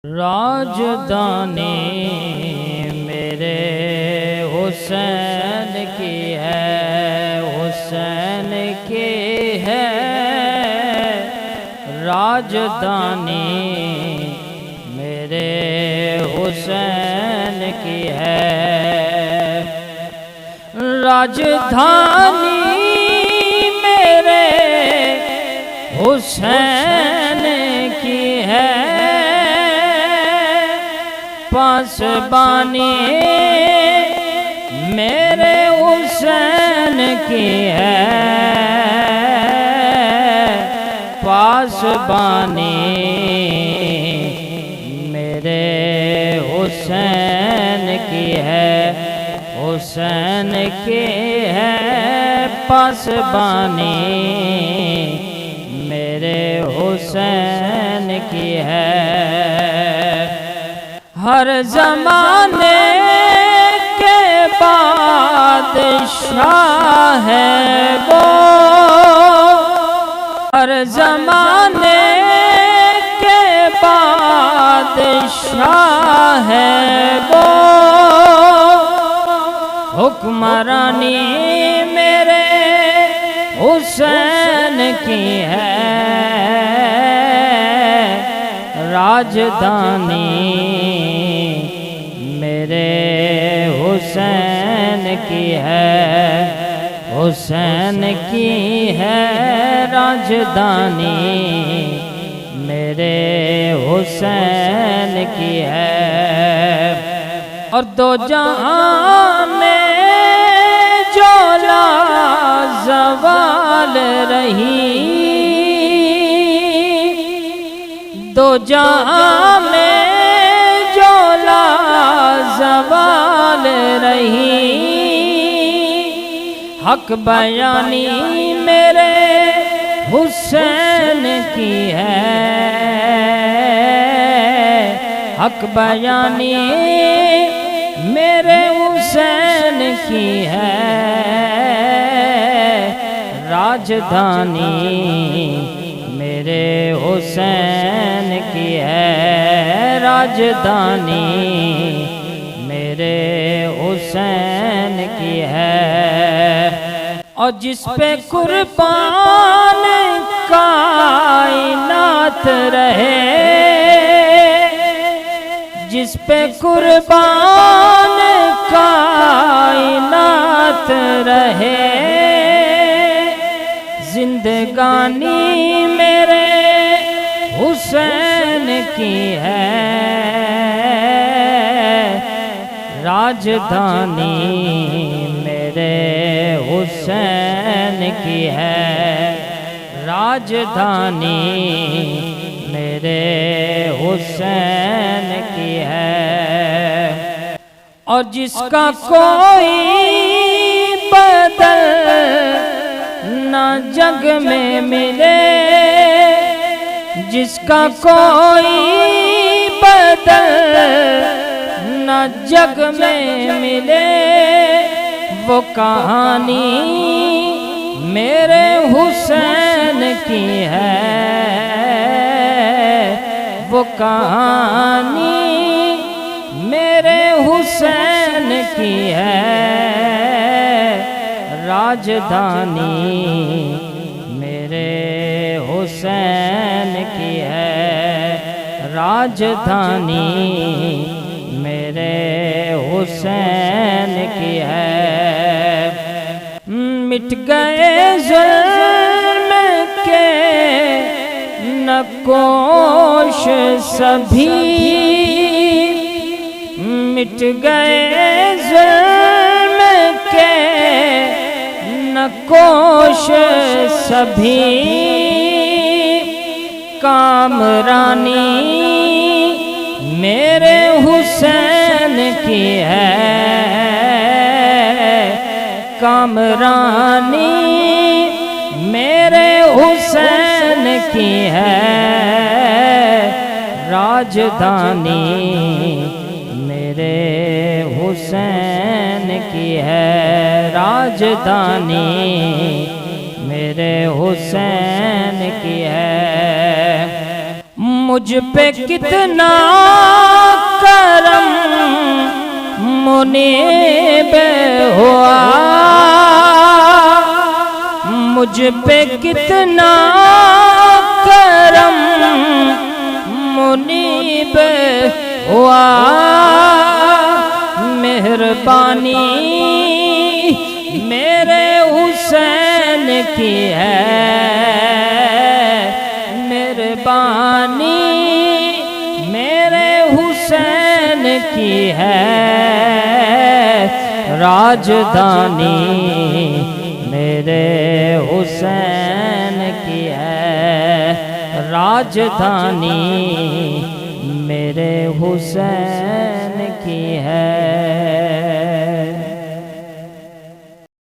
राजधानी मेरे हुसैन की है, हुसैन की है राजधानी मेरे हुसैन की है। राजधानी मेरे हुसैन की है, पासबानी मेरे हुसैन की है, पासबानी मेरे हुसैन की है, हुसैन की है, पासबानी मेरे हुसैन की है। हर ज़माने के बादशाह है वो, हर ज़माने के बादशाह है वो, हुक्मरानी मेरे हुसैन की है, राजधानी मेरे हुसैन की है, हुसैन की है, राजधानी मेरे हुसैन की है। और दो जहां में जो लाज़वाल रही, दो जहां में जो लाज़वाल रही, हक बयानी मेरे हुसैन की है, हक बयानी मेरे हुसैन की है, राजधानी मेरे हुसैन की है, राजधानी मेरे हुसैन की है। और जिस पे कुर्बान कायनात रहे, जिस पे कुर्बान कायनात रहे, जिंदगानी मेरे हुसैन की है, राजधानी मेरे हुसैन की है, राजधानी मेरे हुसैन की है। और जिसका कोई बदल न जग में मिले, जिसका कोई बदल न जग में मिले, वो कहानी मेरे हुसैन की है, वो कहानी मेरे हुसैन की है, राजधानी मेरे हुसैन की है, राजधानी मेरे हुसैन की है। मिट गए ज़ुल्म के नकोश सभी, मिट गए ज़ुल्म के नकोश सभी, कामरानी मेरे हुसैन की है, कामरानी मेरे हुसैन की है, राजधानी मेरे हुसैन की है, राजधानी मेरे हुसैन की है। मुझ पे कितना मुनीब हुआ, मुझ पे कितना करम मुनीब हुआ, मेहरबानी मेरे हुसैन की है, मेहरबानी मेरे हुसैन की है, राजधानी मेरे हुसैन की है, राजधानी मेरे हुसैन की है।